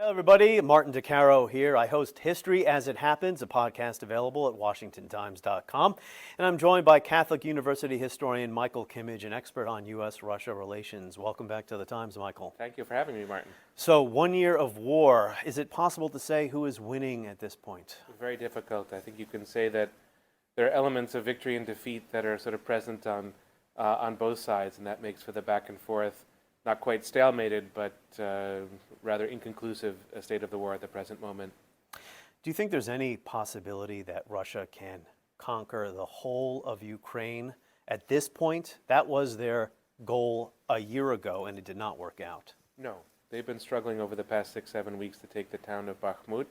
Hello, everybody. Martin Caro here. I host History as It Happens, a podcast available at WashingtonTimes.com. And I'm joined by Catholic University historian Michael Kimmage, an expert on U.S.-Russia relations. Welcome back to the Times, Michael. Thank you for having me, Martin. So, 1 year of war. Is it possible to say who is winning at this point? Very difficult. I think you can say that there are elements of victory and defeat that are sort of present on both sides, and that makes for the back and forth, not quite stalemated, but rather inconclusive state of the war at the present moment. Do you think there's any possibility that Russia can conquer the whole of Ukraine at this point? That was their goal a year ago, and it did not work out. No. They've been struggling over the past 6-7 weeks to take the town of Bakhmut,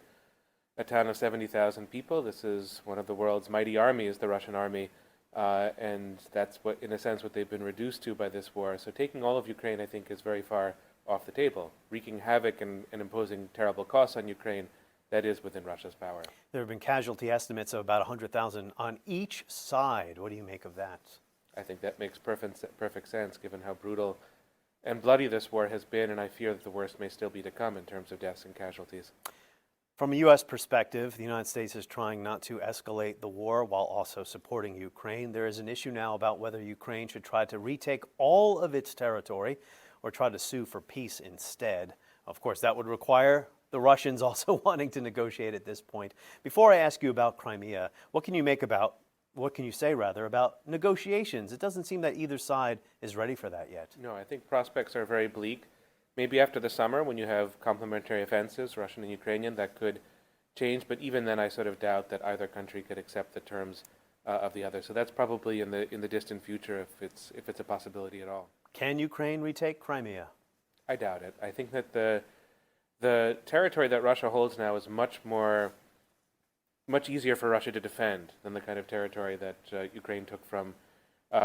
a town of 70,000 people. This is one of the world's mighty armies, the Russian army, and that's what, in a sense, what they've been reduced to by this war. So taking all of Ukraine, I think, is very far off the table. Wreaking havoc and imposing terrible costs on Ukraine, that is within Russia's power. There have been casualty estimates of about 100,000 on each side. What do you make of that? I think that makes perfect sense, given how brutal and bloody this war has been, and I fear that the worst may still be to come in terms of deaths and casualties. From a U.S. perspective, the United States is trying not to escalate the war while also supporting Ukraine. There is an issue now about whether Ukraine should try to retake all of its territory or try to sue for peace instead. Of course, that would require the Russians also wanting to negotiate at this point. Before I ask you about Crimea, what can you say about negotiations? It doesn't seem that either side is ready for that yet. No, I think prospects are very bleak. Maybe after the summer, when you have complementary offensives, Russian and Ukrainian, that could change. But even then, I sort of doubt that either country could accept the terms of the other. So that's probably in the distant future, if it's a possibility at all. Can Ukraine retake Crimea? I doubt it. I think that the territory that Russia holds now is much easier for Russia to defend than the kind of territory that Ukraine took from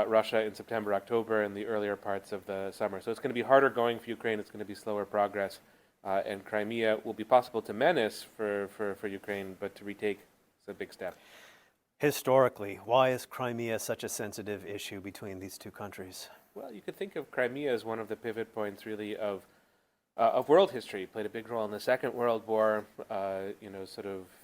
Russia in September, October, and the earlier parts of the summer. So it's going to be harder going for Ukraine. It's going to be slower progress. And Crimea will be possible to menace for Ukraine, but to retake is a big step. Historically, why is Crimea such a sensitive issue between these two countries? Well, you could think of Crimea as one of the pivot points, really, of world history. It played a big role in the Second World War.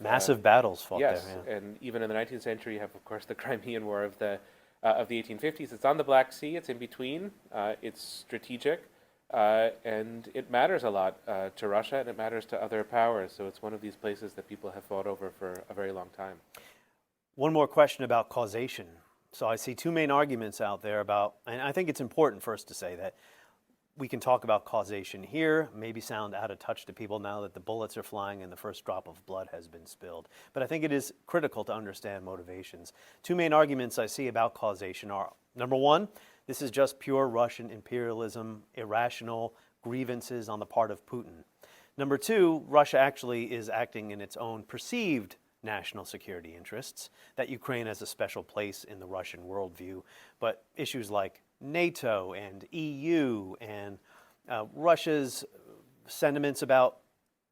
Massive battles fought yes, there. Yeah. And even in the 19th century, you have, of course, the Crimean War of the 1850s. It's on the Black Sea. It's in between. It's strategic, and it matters a lot to Russia, and it matters to other powers. So it's one of these places that people have fought over for a very long time. One more question about causation. So I see two main arguments out there about, and I think it's important first to say that we can talk about causation here, maybe sound out of touch to people now that the bullets are flying and the first drop of blood has been spilled. But I think it is critical to understand motivations. Two main arguments I see about causation are, number one, this is just pure Russian imperialism, irrational grievances on the part of Putin. Number two, Russia actually is acting in its own perceived national security interests, that Ukraine has a special place in the Russian worldview, but issues like NATO and EU and Russia's sentiments about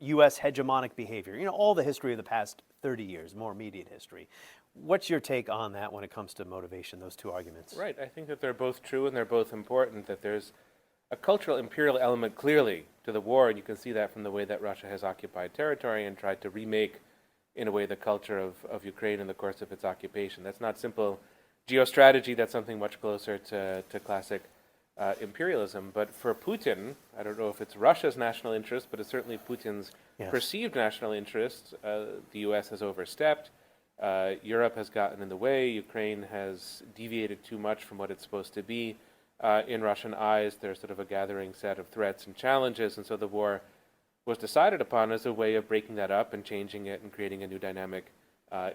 U.S. hegemonic behavior, all the history of the past 30 years, more immediate history. What's your take on that when it comes to motivation, those two arguments? Right. I think that they're both true and they're both important, that there's a cultural imperial element clearly to the war, and you can see that from the way that Russia has occupied territory and tried to remake, in a way, the culture of Ukraine in the course of its occupation. That's not simple geostrategy, that's something much closer to classic imperialism. But for Putin, I don't know if it's Russia's national interest, but it's certainly Putin's perceived national interest. The U.S. has overstepped. Europe has gotten in the way. Ukraine has deviated too much from what it's supposed to be. In Russian eyes, there's sort of a gathering set of threats and challenges, and so the war was decided upon as a way of breaking that up and changing it and creating a new dynamic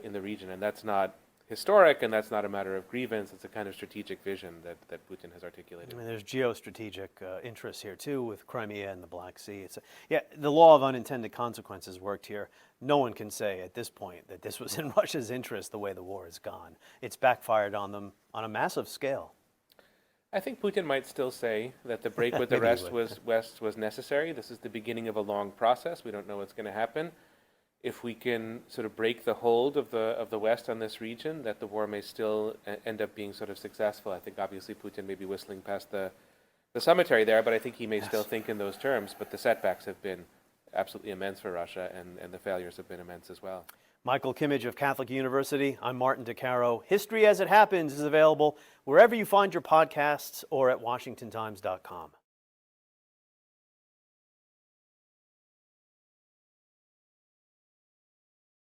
in the region. And that's not historic, and that's not a matter of grievance. It's a kind of strategic vision that Putin has articulated. I mean, there's geostrategic interests here, too, with Crimea and the Black Sea. The law of unintended consequences worked here. No one can say at this point that this was in Russia's interest the way the war has gone. It's backfired on them on a massive scale. I think Putin might still say that the break with the West was necessary. This is the beginning of a long process. We don't know what's going to happen. If we can sort of break the hold of the West on this region, that the war may still end up being sort of successful. I think obviously Putin may be whistling past the cemetery there, but I think he may still think in those terms. But the setbacks have been absolutely immense for Russia, and the failures have been immense as well. Michael Kimmage of Catholic University. I'm Martin Caro. History as It Happens is available wherever you find your podcasts or at WashingtonTimes.com.